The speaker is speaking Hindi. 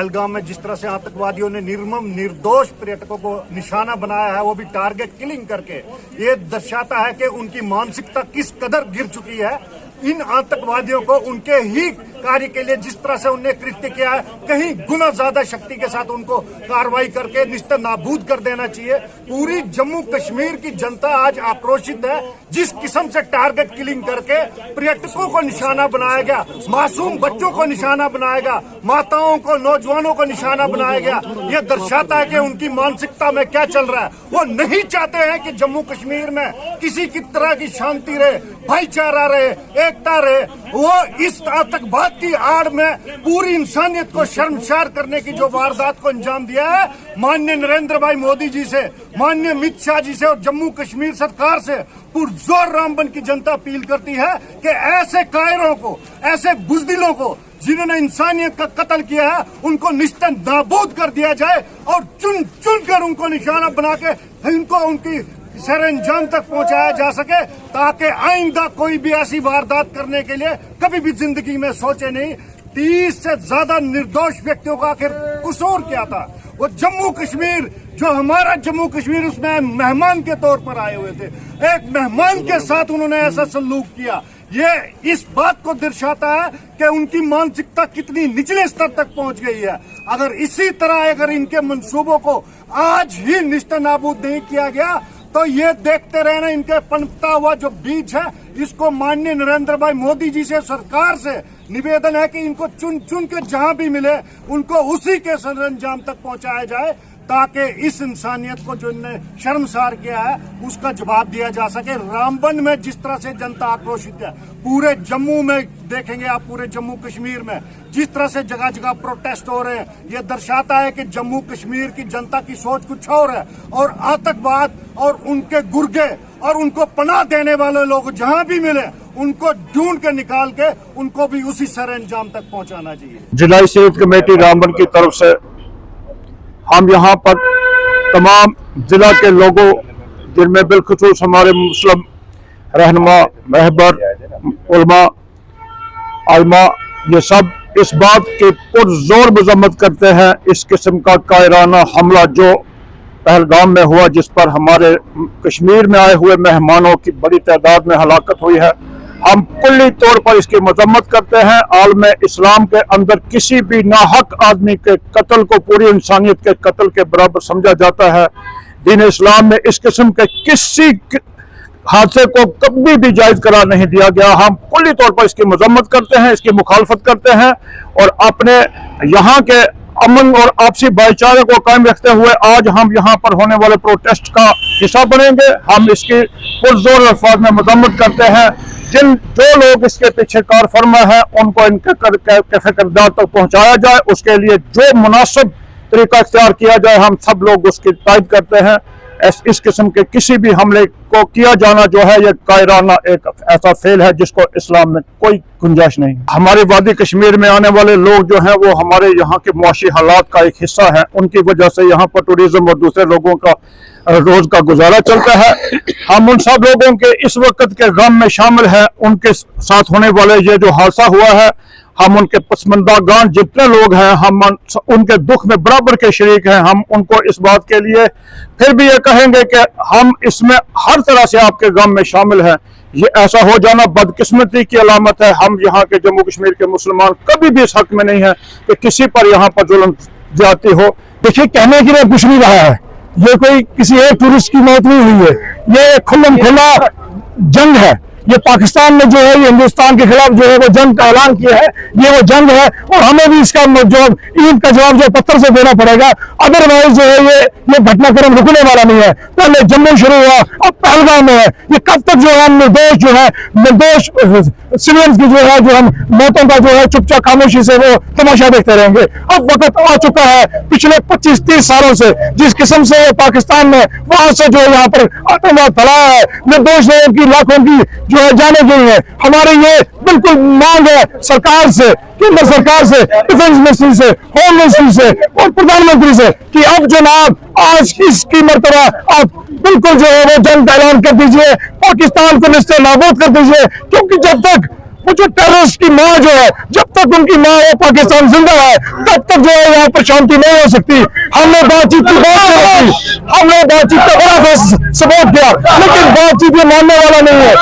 पहलगाम में जिस तरह से आतंकवादियों ने निर्मम निर्दोष पर्यटकों को निशाना बनाया है, वो भी टारगेट किलिंग करके, ये दर्शाता है कि उनकी मानसिकता किस कदर गिर चुकी है। इन आतंकवादियों को उनके ही कार्य के लिए जिस तरह से उन्हें कृत्य किया है, कहीं गुना ज्यादा शक्ति के साथ उनको कार्रवाई करके निस्तर नाबूद कर देना चाहिए। पूरी जम्मू कश्मीर की जनता आज आक्रोशित है। जिस किस्म से टारगेट किलिंग करके पर्यटकों को निशाना बनाया गया, मासूम बच्चों को निशाना बनाया गया, माताओं को, नौजवानों को निशाना बनाया गया, ये दर्शाता है कि उनकी मानसिकता में क्या चल रहा है। वो नहीं चाहते हैं कि जम्मू कश्मीर में किसी की तरह की शांति रहे, भाईचारा रहे, एकता रहे। वो इस आतंकवाद की आड़ में पूरी इंसानियत को शर्मसार करने की जो वारदात को अंजाम दिया है, माननीय नरेंद्र भाई मोदी जी से, माननीय अमित शाह जी से और जम्मू कश्मीर सरकार से पुरजोर रामबन की जनता अपील करती है कि ऐसे कायरों को, ऐसे बुजदिलों को जिन्होंने इंसानियत का कत्ल किया है, उनको निस्तर नाबूद कर दिया जाए और चुन चुन कर उनको निशाना बना के इनको उनकी सर अंजाम तक पहुंचाया जा सके, ताकि आइंदा कोई भी ऐसी वारदात करने के लिए कभी भी जिंदगी में सोचे नहीं। 30 से ज्यादा निर्दोष व्यक्तियों का आखिर कसूर क्या था? वो जम्मू कश्मीर, जो हमारा जम्मू कश्मीर, उसमें मेहमान के तौर पर आए हुए थे। एक मेहमान के साथ उन्होंने ऐसा सलूक किया। ये इस बात को दर्शाता है कि उनकी मानसिकता कितनी निचले स्तर तक पहुंच गई है। अगर इसी तरह अगर इनके मंसूबों को आज ही निस्तर नाबूद नहीं किया गया, तो ये देखते रहना, इनके पनपता हुआ जो बीज है, इसको माननीय नरेंद्र भाई मोदी जी से, सरकार से निवेदन है कि इनको चुन चुन के जहां भी मिले उनको उसी के सरंजाम तक पहुंचाया जाए, ताकि इस इंसानियत को जो इन्होंने शर्मसार किया है उसका जवाब दिया जा सके। रामबन में जिस तरह से जनता आक्रोशित है, पूरे जम्मू में देखेंगे आप, पूरे जम्मू कश्मीर में जिस तरह से जगह जगह प्रोटेस्ट हो रहे हैं, ये दर्शाता है कि जम्मू कश्मीर की जनता की सोच कुछ और है। और आतंकवाद और उनके गुर्गे और उनको पनाह देने वाले लोग जहां भी मिले, उनको ढूंढ के निकाल के उनको भी उसी सर अंजाम तक पहुंचाना चाहिए। जिला शहीद कमेटी रामबन की तरफ से हम यहाँ पर तमाम जिला के लोगों, जिनमें बिलखुसूस हमारे मुस्लिम रहनुमा, रहबर, उलमा, आइमा, ये सब इस बात की पुरजोर मजम्मत करते हैं इस किस्म का कायराना हमला जो पहलगाम में हुआ, जिस पर हमारे कश्मीर में आए हुए मेहमानों की बड़ी तादाद में हलाकत हुई है। हम कुल्ली तौर पर इसकी मजम्मत करते हैं। आलम इस्लाम के अंदर किसी भी नाहक आदमी के कत्ल को पूरी इंसानियत के कत्ल के बराबर समझा जाता है। दीन इस्लाम में इस किस्म के किसी हादसे को कभी भी जायज करार नहीं दिया गया। हम कुल्ली तौर पर इसकी मजम्मत करते हैं, इसकी मुखालफत करते हैं और अपने यहाँ के अमन और आपसी भाईचारे को कायम रखते हुए आज हम यहाँ पर होने वाले प्रोटेस्ट का हिस्सा बनेंगे। हम इसकी पुरजोर अल्फाज में मजम्मत करते हैं। जो लोग इसके पीछे कार फरमा है, उनको इनके कैफे किरदार तक पहुंचाया जाए, उसके लिए जो मुनासिब तरीका इख्तियार किया जाए, हम सब लोग उसकी तायद करते हैं। इस किस्म के किसी भी हमले को किया जाना जो है, ये कायराना एक ऐसा फेल है जिसको इस्लाम में कोई गुंजाइश नहीं। हमारे वादी कश्मीर में आने वाले लोग जो हैं वो हमारे यहाँ के मुआशी हालात का एक हिस्सा है। उनकी वजह से यहाँ पर टूरिज्म और दूसरे लोगों का रोज का गुजारा चलता है। हम उन सब लोगों के इस वक्त के गम में शामिल हैं। उनके साथ होने वाले ये जो हादसा हुआ है, हम उनके पसमंदागान जितने लोग हैं, हम उनके दुख में बराबर के शरीक हैं। हम उनको इस बात के लिए फिर भी ये कहेंगे कि हम इसमें हर तरह से आपके गम में शामिल हैं। ये ऐसा हो जाना बदकिस्मती की अलामत है। हम यहाँ के जम्मू कश्मीर के मुसलमान कभी भी इस हक में नहीं है कि किसी पर यहाँ पर जुल्म ज्यादती हो। देखिए, कहने के लिए कुछ नहीं रहा है। ये कोई किसी एक टूरिस्ट की मौत नहीं हुई है, ये खुल्लम खुला जंग है। ये पाकिस्तान ने जो है ये हिंदुस्तान के खिलाफ जो है वो जंग का ऐलान किया है। ये वो जंग है और हमें भी इसका जो ईद का जवाब जो पत्थर से देना पड़ेगा। अदरवाइज जो है ये घटनाक्रम रुकने वाला नहीं है। पहले जम्मू शुरू हुआ, अब पहलगाम में है। ये कब तक जो है हम निर्दोष सिविलियंस की जो हम मौतों का जो है चुपचाप खामोशी से वो तमाशा देखते रहेंगे। अब वक्त आ चुका है, पिछले 25-30 सालों से जिस किस्म से पाकिस्तान में वहां से जो है यहाँ पर आतंकवाद फैलाया है, निर्दोष लोगों की लाखों की जो है जाने गई है। हमारी ये बिल्कुल मांग है सरकार से, केंद्र सरकार से, डिफेंस मिनिस्ट्री से, होम मिनिस्ट्री से और प्रधानमंत्री से कि अब जनाब आज इसकी मर्तबा आप बिल्कुल जो है वो जंग का ऐलान कर दीजिए, पाकिस्तान को निस्तर नाबूद कर दीजिए। क्योंकि जब तक वो जो टेररिस्ट की माँ जो है, जब तक उनकी माँ वो पाकिस्तान जिंदा है तब तक जो है यहाँ पर शांति नहीं हो सकती। हमने बातचीत की बात नहीं की, हमने बातचीत का बड़ा सपोर्ट किया, लेकिन बातचीत ये मानने वाला नहीं है।